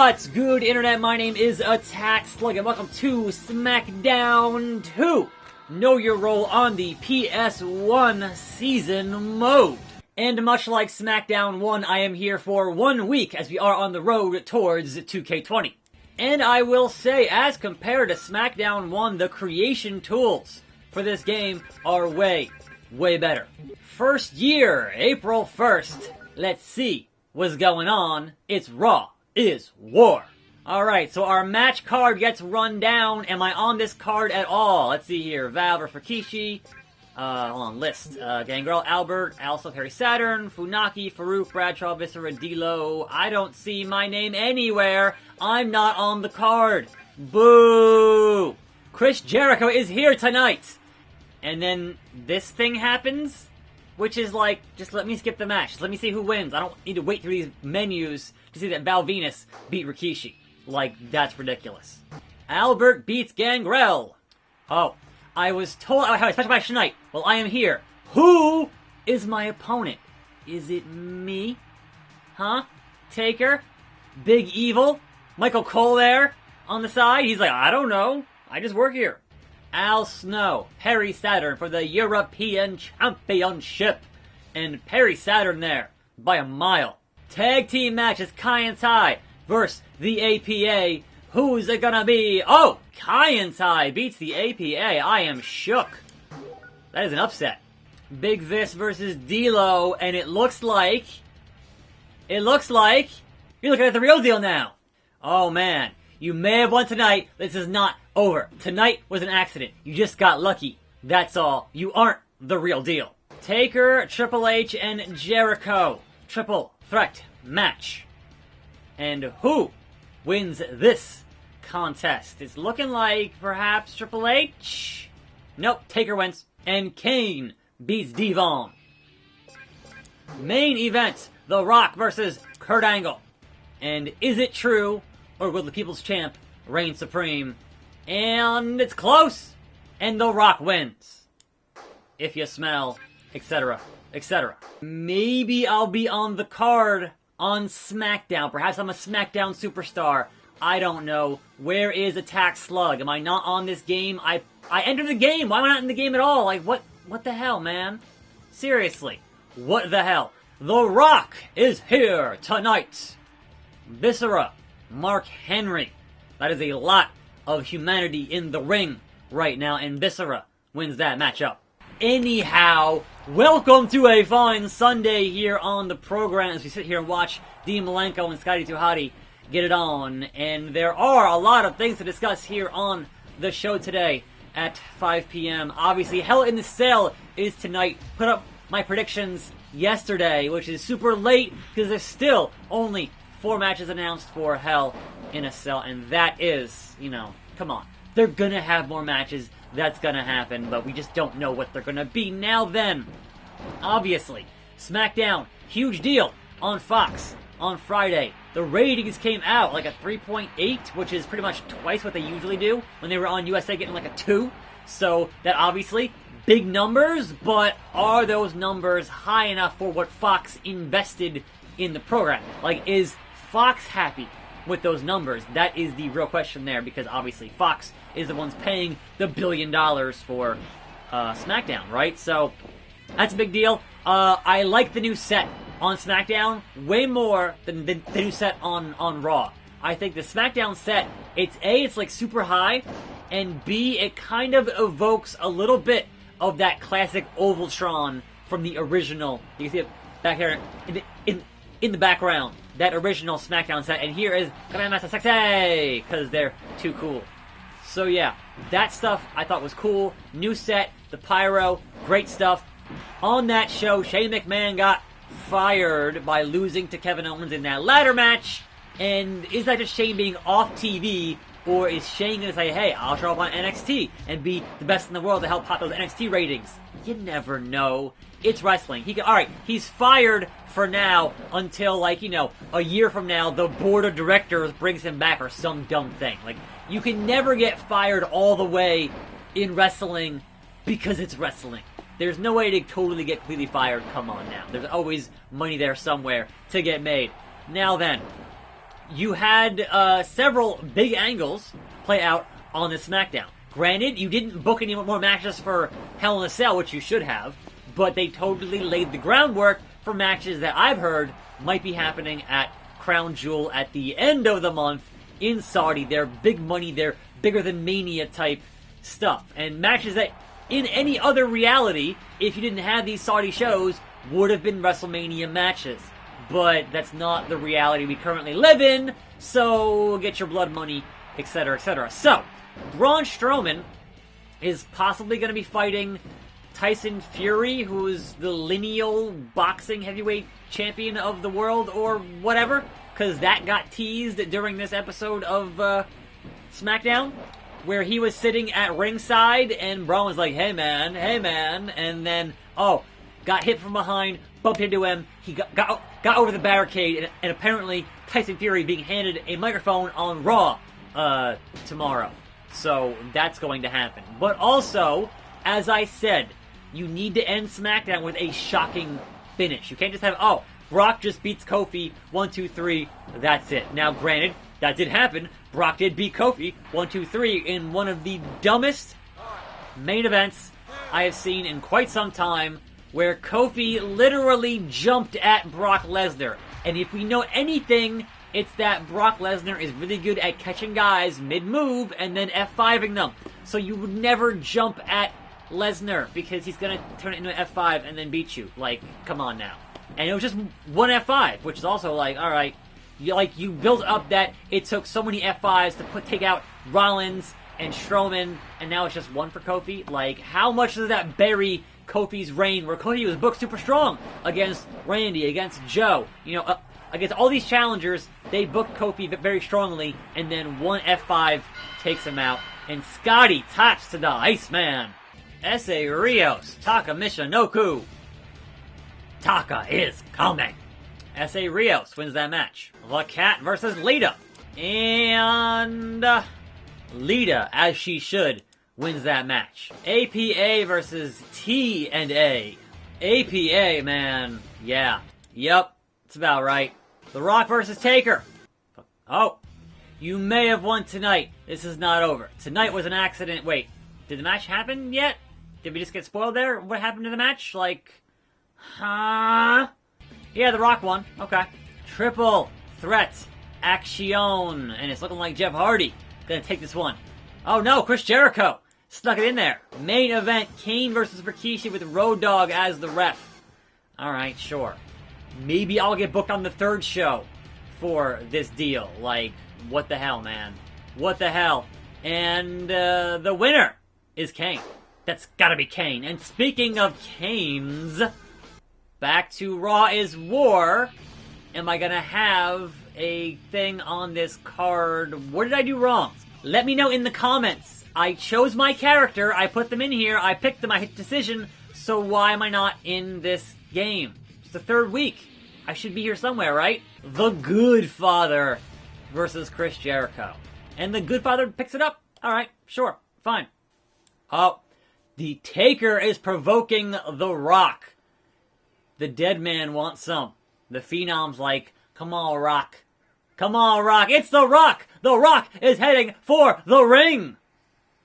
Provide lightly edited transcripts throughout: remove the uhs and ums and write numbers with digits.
What's good, Internet? My name is attackslug, and welcome to SmackDown 2. Know your role on the PS1 season mode. And much like SmackDown 1, I am here for 1 week as we are on the road towards 2K20. And I will say, as compared to SmackDown 1, the creation tools for this game are way better. First year, April 1st. Let's see what's going on. It's Raw is War. Alright, so our match card gets run down. Am I on this card at all? Let's see here. Val versus Rikishi. Hold on, list. Gangrel, Albert, Alpha, Perry Saturn, Funaki, Farouk, Bradshaw, Viscera, D'Lo. I don't see my name anywhere. I'm not on the card. Boo! Chris Jericho is here tonight. And then this thing happens, which is like, just let me skip the match. Just let me see who wins. I don't need to wait through these menus to see that Val Venus beat Rikishi. Like, that's ridiculous. Albert beats Gangrel. Oh, I was told I had a special match tonight. Well, I am here. Who is my opponent? Is it me? Huh? Taker? Big Evil? Michael Cole there on the side? He's like, I don't know. I just work here. Al Snow, Perry Saturn for the European Championship. And Perry Saturn there by a mile. Tag team matches Kai and Tai versus the APA. Who's it gonna be? Oh, Kai and Tai beats the APA. I am shook. That is an upset. Big Vis versus D'Lo, and it looks like you're looking at the real deal now. Oh man, you may have won tonight. This is not over. Tonight was an accident. You just got lucky. That's all. You aren't the real deal. Taker, Triple H, and Jericho. Triple threat match. And who wins this contest? It's looking like perhaps Triple H? Nope, Taker wins. And Kane beats Devon. Main event, The Rock versus Kurt Angle. And is it true, or will the People's Champ reign supreme? And it's close, and The Rock wins. If you smell, etc., etc. Maybe I'll be on the card on SmackDown. Perhaps I'm a SmackDown superstar. I don't know. Where is attackslug? Am I not on this game? I entered the game. Why am I not in the game at all? Like, what the hell, man? Seriously. What the hell? The Rock is here tonight. Viscera, Mark Henry. That is a lot of humanity in the ring right now, and Viscera wins that matchup. Anyhow, welcome to a fine Sunday here on the program as we sit here and watch Dean Malenko and Scotty 2 Hotty get it on. And there are a lot of things to discuss here on the show today at 5 p.m. Obviously, Hell in the Cell is tonight. Put up my predictions yesterday, which is super late because there's still only 4 matches announced for Hell in a Cell, and that is, come on. They're gonna have more matches, that's gonna happen, but we just don't know what they're gonna be. Now then, obviously, SmackDown, huge deal on Fox on Friday. The ratings came out like a 3.8, which is pretty much twice what they usually do when they were on USA, getting like a 2. So that obviously, big numbers, but are those numbers high enough for what Fox invested in the program? Like, is Fox happy with those numbers? That is the real question there, because obviously Fox is the ones paying the $1 billion for SmackDown, right? So that's a big deal. I like the new set on SmackDown way more than the new set on Raw. I think the SmackDown set, it's like super high, and B, it kind of evokes a little bit of that classic Ovaltron from the original. You can see it back here in the background. That original SmackDown set, and here is Grandmaster Sexy, because they're too cool. So yeah, that stuff I thought was cool. New set, the pyro, great stuff. On that show, Shane McMahon got fired by losing to Kevin Owens in that ladder match. And is that just Shane being off TV, or is Shane going to say, hey, I'll show up on NXT and be the best in the world to help pop those NXT ratings? You never know. It's wrestling. Alright, he's fired for now until, like, a year from now, the board of directors brings him back or some dumb thing. Like, you can never get fired all the way in wrestling because it's wrestling. There's no way to totally get completely fired. Come on now. There's always money there somewhere to get made. Now then, you had several big angles play out on this SmackDown. Granted, you didn't book any more matches for Hell in a Cell, which you should have, but they totally laid the groundwork for matches that I've heard might be happening at Crown Jewel at the end of the month in Saudi. They're big money, they're bigger than Mania type stuff. And matches that in any other reality, if you didn't have these Saudi shows, would have been WrestleMania matches. But that's not the reality we currently live in, so get your blood money, etc., etc. So, Braun Strowman is possibly going to be fighting Tyson Fury, who's the lineal boxing heavyweight champion of the world, or whatever, because that got teased during this episode of SmackDown, where he was sitting at ringside, and Braun was like, hey man, and then, got hit from behind, bumped into him, he got over the barricade, and apparently Tyson Fury being handed a microphone on Raw tomorrow. So that's going to happen. But also, as I said, you need to end SmackDown with a shocking finish. You can't just have, Brock just beats Kofi, 1, 2, 3, that's it. Now, granted, that did happen. Brock did beat Kofi, 1, 2, 3, in one of the dumbest main events I have seen in quite some time, where Kofi literally jumped at Brock Lesnar. And if we know anything, it's that Brock Lesnar is really good at catching guys mid-move and then F5ing them. So you would never jump at Lesnar, because he's going to turn it into an F5 and then beat you. Like, come on now. And it was just one F5, which is also like, alright, you built up that it took so many F5s to take out Rollins and Strowman, and now it's just one for Kofi. Like, how much does that bury Kofi's reign, where Kofi was booked super strong against Randy, against Joe, against all these challengers? They booked Kofi very strongly, and then one F5 takes him out, and Scotty taps to the Iceman. Essa Rios, Taka Michinoku. Taka is coming. Essa Rios wins that match. The Cat versus Lita. And Lita, as she should, wins that match. APA versus T&A. APA, man. Yeah. Yep. It's about right. The Rock versus Taker. Oh. You may have won tonight. This is not over. Tonight was an accident. Wait. Did the match happen yet? Did we just get spoiled there? What happened to the match? Huh? Yeah, The Rock won. Okay. Triple threat action. And it's looking like Jeff Hardy gonna take this one. Oh no, Chris Jericho snuck it in there. Main event, Kane versus Rikishi with Road Dogg as the ref. Alright, sure. Maybe I'll get booked on the third show for this deal. Like, what the hell, man? What the hell? And the winner is Kane. That's gotta be Kane. And speaking of Kanes, back to Raw is War. Am I gonna have a thing on this card? What did I do wrong? Let me know in the comments. I chose my character, I put them in here, I picked them, I hit decision, so why am I not in this game? It's the third week. I should be here somewhere, right? The Good Father versus Chris Jericho. And the Good Father picks it up? Alright, sure, fine. Oh, the Taker is provoking The Rock. The dead man wants some. The Phenom's like, come on, Rock. Come on, Rock. It's The Rock! The Rock is heading for the ring!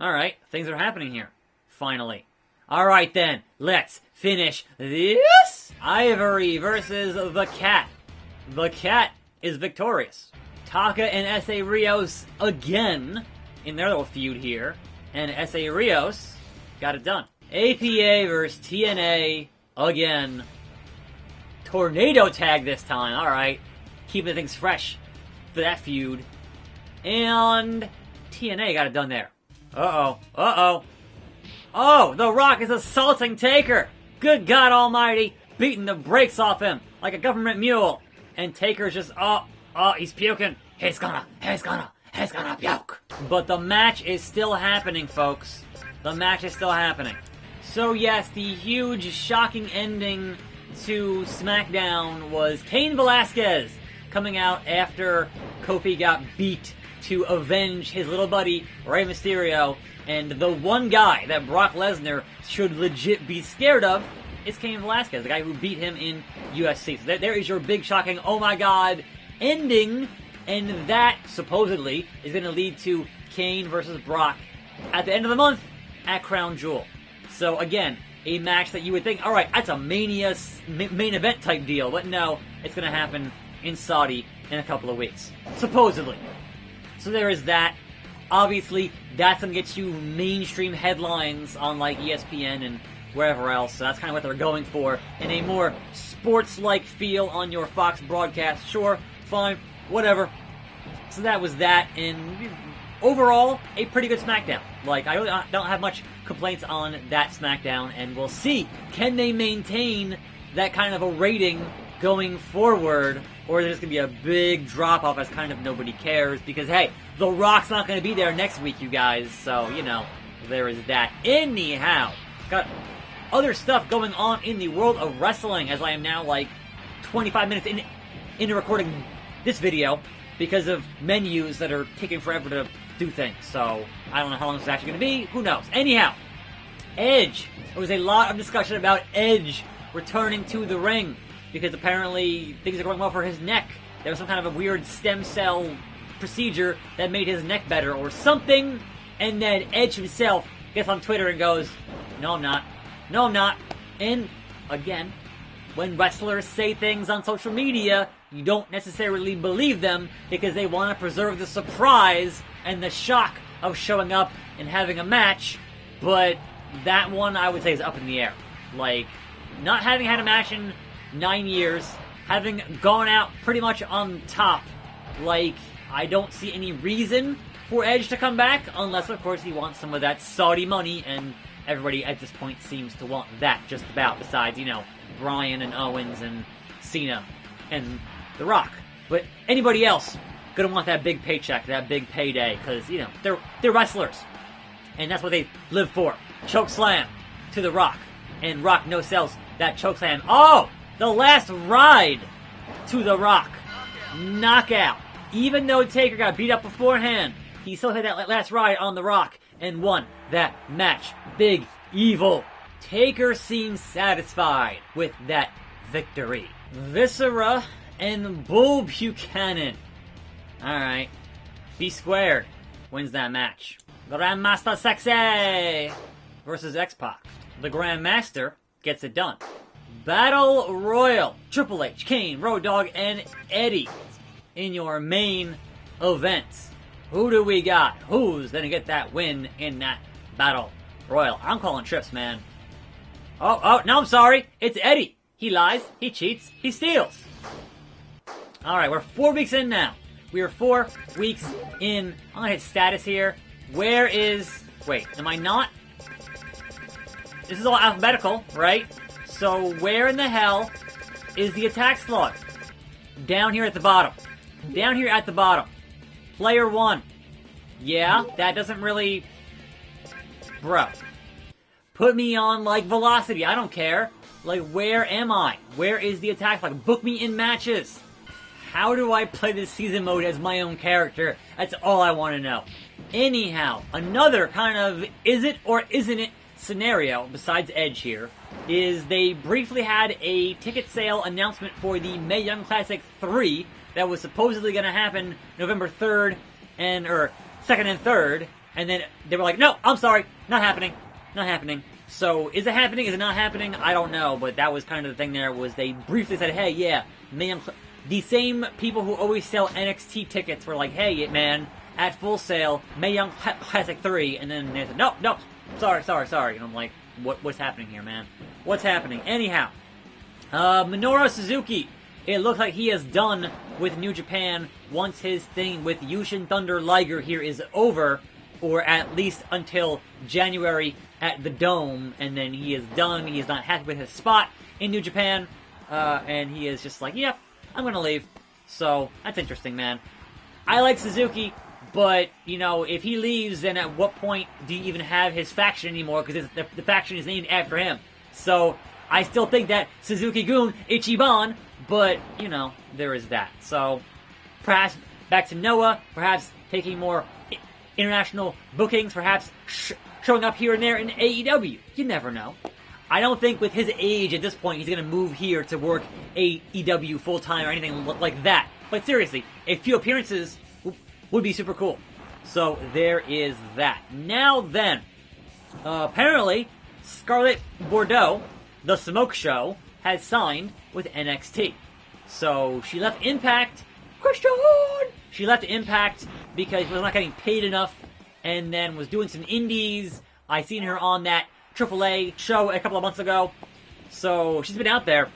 Alright, things are happening here. Finally. Alright then, let's finish this. Ivory versus the Cat. The Cat is victorious. Taka and Essa Rios again in their little feud here. And Essa Rios got it done. APA versus TNA again. Tornado tag this time. Alright. Keeping things fresh for that feud. And TNA got it done there. Uh-oh. Uh-oh. Oh, The Rock is assaulting Taker. Good God Almighty. Beating the brakes off him like a government mule. And Taker's just, he's puking. He's gonna puke. But the match is still happening, folks. The match is still happening. So yes, the huge, shocking ending to SmackDown was Cain Velasquez coming out after Kofi got beat to avenge his little buddy, Rey Mysterio. And the one guy that Brock Lesnar should legit be scared of is Cain Velasquez, the guy who beat him in UFC. So there is your big, shocking, oh my god, ending And that, supposedly, is going to lead to Kane versus Brock at the end of the month at Crown Jewel. So, again, a match that you would think, alright, that's a Mania main event type deal. But no, it's going to happen in Saudi in a couple of weeks. Supposedly. So there is that. Obviously, that's going to get you mainstream headlines on, like, ESPN and wherever else. So that's kind of what they're going for. And a more sports-like feel on your Fox broadcast. Sure, fine, whatever. So that was that. And overall, a pretty good SmackDown. Like, I really don't have much complaints on that SmackDown. And we'll see, can they maintain that kind of a rating going forward? Or is there just going to be a big drop-off as kind of nobody cares? Because, hey, The Rock's not going to be there next week, you guys. So, you know, there is that. Anyhow, got other stuff going on in the world of wrestling, as I am now, like, 25 minutes into recording this video because of menus that are taking forever to do things. So, I don't know how long this is actually going to be. Who knows? Anyhow, Edge. There was a lot of discussion about Edge returning to the ring, because apparently things are going well for his neck. There was some kind of a weird stem cell procedure that made his neck better or something. And then Edge himself gets on Twitter and goes, "No, I'm not. No, I'm not." And again, when wrestlers say things on social media, you don't necessarily believe them because they want to preserve the surprise and the shock of showing up and having a match. But that one, I would say, is up in the air. Like, not having had a match in 9 years, having gone out pretty much on top, like, I don't see any reason for Edge to come back, unless, of course, he wants some of that Saudi money, and everybody at this point seems to want that just about, besides, you know, Bryan and Owens and Cena and The Rock. But anybody else gonna want that big paycheck, that big payday, because, you know, they're wrestlers, and that's what they live for. Choke slam to The Rock, and Rock no-sells that choke slam. Oh! The last ride to The Rock. Knockout. Even though Taker got beat up beforehand, he still had that last ride on The Rock and won that match. Big Evil. Taker seems satisfied with that victory. Viscera and Bull Buchanan. Alright. B Squared wins that match. Grandmaster Sexy versus X-Pac. The Grandmaster gets it done. Battle Royal. Triple H, Kane, Road Dogg, and Eddie in your main event. Who do we got? Who's gonna get that win in that Battle Royal? I'm calling trips, man. Oh, no, I'm sorry. It's Eddie. He lies, he cheats, he steals. Alright, we're 4 weeks in now. We are 4 weeks in. I'm gonna hit status here. Where is... Wait, am I not? This is all alphabetical, right? So where in the hell is the attack slug? Down here at the bottom. Down here at the bottom. Player 1. Yeah, that doesn't really... Bro. Put me on, like, velocity. I don't care. Like, where am I? Where is the attack slug? Book me in matches. How do I play this season mode as my own character? That's all I want to know. Anyhow, another kind of is it or isn't it scenario, besides Edge here, is they briefly had a ticket sale announcement for the Mae Young Classic 3 that was supposedly going to happen November 3rd or 2nd and 3rd, and then they were like, no, I'm sorry, not happening, not happening. So, is it happening, is it not happening? I don't know, but that was kind of the thing there, was they briefly said, hey, yeah, Mae Young the same people who always sell NXT tickets were like, hey, man, at full sale, Mae Young Classic 3, and then they said, no, sorry, and I'm like, what's happening here, man? What's happening? Anyhow, Minoru Suzuki, it looks like he is done with New Japan once his thing with Yushin Thunder Liger here is over, or at least until January at the Dome, and then he is done. He is not happy with his spot in New Japan, and he is just like, yep, I'm gonna leave. So, that's interesting, man. I like Suzuki, but, you know, if he leaves, then at what point do you even have his faction anymore? Because the faction is named after him. So, I still think that Suzuki-gun Ichiban, but, you know, there is that. So, perhaps back to Noah, perhaps taking more international bookings, perhaps showing up here and there in AEW. You never know. I don't think with his age at this point he's going to move here to work AEW full-time or anything like that. But seriously, a few appearances would be super cool. So there is that. Now then, apparently, Scarlett Bordeaux, the Smoke Show, has signed with NXT. So she left Impact. Christian! She left Impact because she was not getting paid enough, and then was doing some indies. I seen her on that AAA show a couple of months ago. So she's been out there,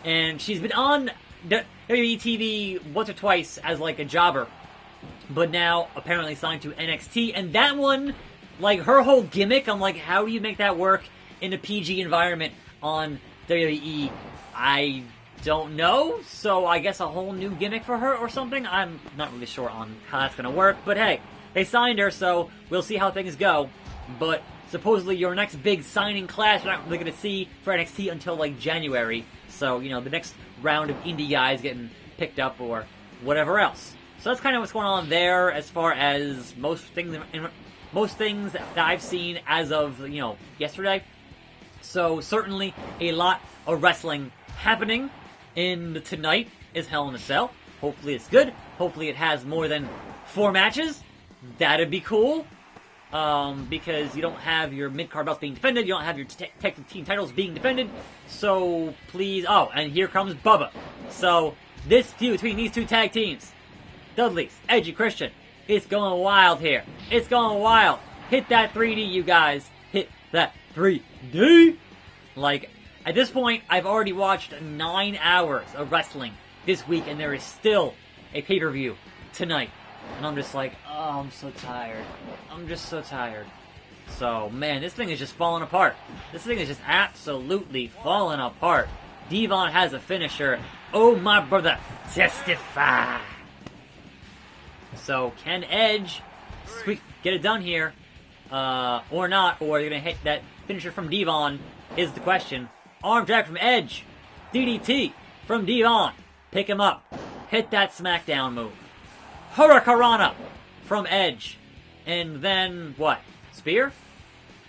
and she's been on WWE TV once or twice as like a jobber, but now apparently signed to NXT. And that one, like her whole gimmick, I'm like, how do you make that work in a PG environment on WWE? I don't know. So I guess a whole new gimmick for her or something. I'm not really sure on how that's gonna work, but hey, they signed her, so we'll see how things go. But supposedly your next big signing class you're not really going to see for NXT until like January. So, you know, the next round of indie guys getting picked up or whatever else. So that's kind of what's going on there as far as most things that I've seen as of, you know, yesterday. So certainly a lot of wrestling happening. And tonight is Hell in a Cell. Hopefully it's good. Hopefully it has more than 4 matches. That'd be cool. Because you don't have your mid-card belts being defended, you don't have your tag team titles being defended, so please, oh, and here comes Bubba. So, this feud between these 2 tag teams, Dudley's, Edgy Christian, it's going wild here. It's going wild. Hit that 3D, you guys. Hit that 3D. Like, at this point, I've already watched 9 hours of wrestling this week, and there is still a pay-per-view tonight. And I'm just like, oh, I'm so tired. I'm just so tired. So, man, this thing is just falling apart. This thing is just absolutely falling apart. Devon has a finisher. Oh, my brother, testify. So, can Edge get it done here? Or not, or they're going to hit that finisher from Devon is the question. Arm drag from Edge. DDT from Devon. Pick him up. Hit that SmackDown move. Hurricanrana from Edge. And then what? Spear?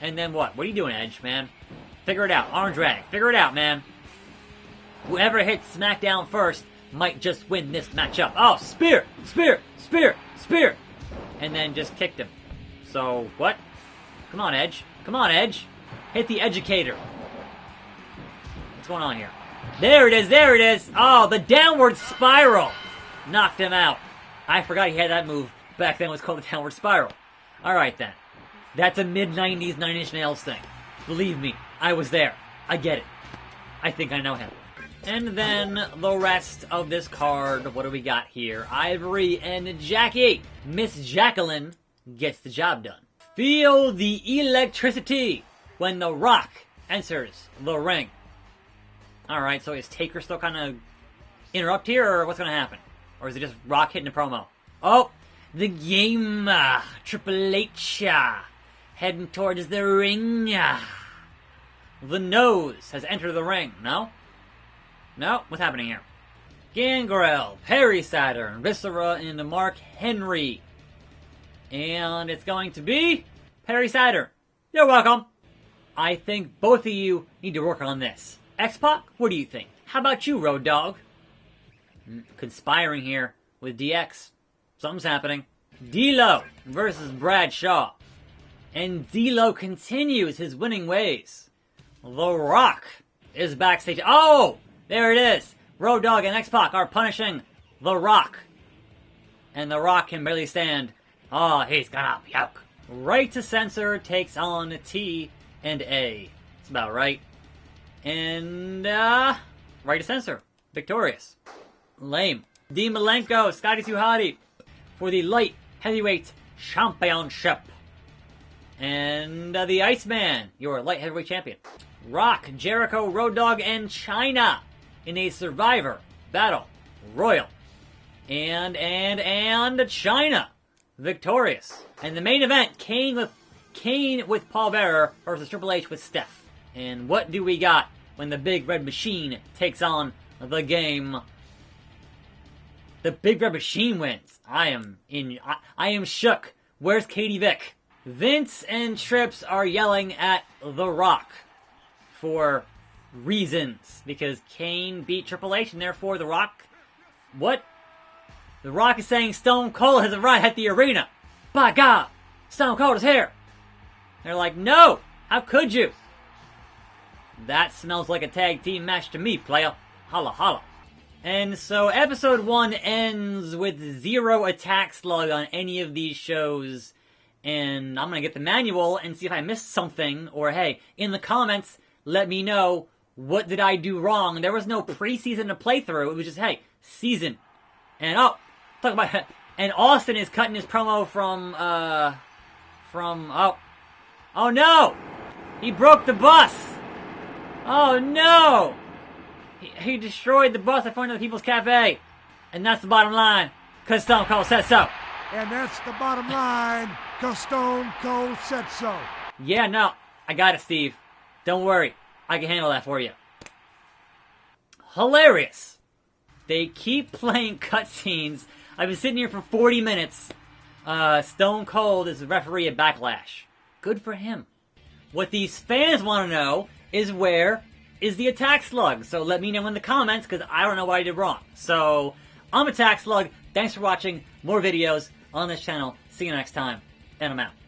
And then what? What are you doing, Edge, man? Figure it out. Arm drag. Figure it out, man. Whoever hits SmackDown first might just win this matchup. Oh, spear! Spear! Spear! Spear! And then just kicked him. So, what? Come on, Edge. Come on, Edge. Hit the educator. What's going on here? There it is! There it is! Oh, the downward spiral! Knocked him out. I forgot he had that move. Back then it was called the downward spiral. Alright then. That's a mid-90s 9 Inch Nails thing. Believe me, I was there. I get it. I think I know him. And then the rest of this card, what do we got here? Ivory and Jackie. Miss Jacqueline gets the job done. Feel the electricity when The Rock enters the ring. Alright, so is Taker still kind of interrupt here, or what's going to happen? Or is it just Rock hitting a promo? Oh, the game. Triple H heading towards the ring. The Nose has entered the ring. No? No? What's happening here? Gangrel, Perry Saturn, Viscera, and Mark Henry. And it's going to be Perry Saturn. You're welcome. I think both of you need to work on this. X-Pac, what do you think? How about you, Road Dogg? Conspiring here with DX. Something's happening. D'Lo versus Bradshaw. And D'Lo continues his winning ways. The Rock is backstage. Oh! There it is. Road Dogg and X-Pac are punishing The Rock. And The Rock can barely stand. Oh, he's gonna puke. Right to Censor takes on T and A. That's about right. And, Right to Censor. Victorious. Lame. Dean Malenko, Scotty 2 Hottie for the Light Heavyweight Championship. And the Iceman, your Light Heavyweight Champion. Rock, Jericho, Road Dogg, and Chyna in a Survivor Battle Royal. And Chyna victorious. And the main event, Kane with Paul Bearer versus Triple H with Steph. And what do we got when the Big Red Machine takes on the Game? The Big Red Machine wins. I am shook. Where's Katie Vick? Vince and Trips are yelling at The Rock for reasons. Because Kane beat Triple H and therefore The Rock... What? The Rock is saying Stone Cold has arrived at the arena. By God, Stone Cold is here. They're like, no, how could you? That smells like a tag team match to me, player. Holla holla. And so episode 1 ends with 0 attack slug on any of these shows. And I'm gonna get the manual and see if I missed something. Or hey, in the comments, let me know, what did I do wrong? There was no preseason to play through. It was just, hey, season. And talk about it. And Austin is cutting his promo from oh no! He broke the bus! Oh no! He destroyed the bus in front of the People's Cafe. And that's the bottom line, because Stone Cold said so. And that's the bottom line, because Stone Cold said so. Yeah, no, I got it, Steve. Don't worry, I can handle that for you. Hilarious. They keep playing cutscenes. I've been sitting here for 40 minutes. Stone Cold is the referee at Backlash. Good for him. What these fans want to know is, where is the attack slug? So let me know in the comments, because I don't know what I did wrong. So, I'm Attack Slug. Thanks for watching. More videos on this channel. See you next time. And I'm out.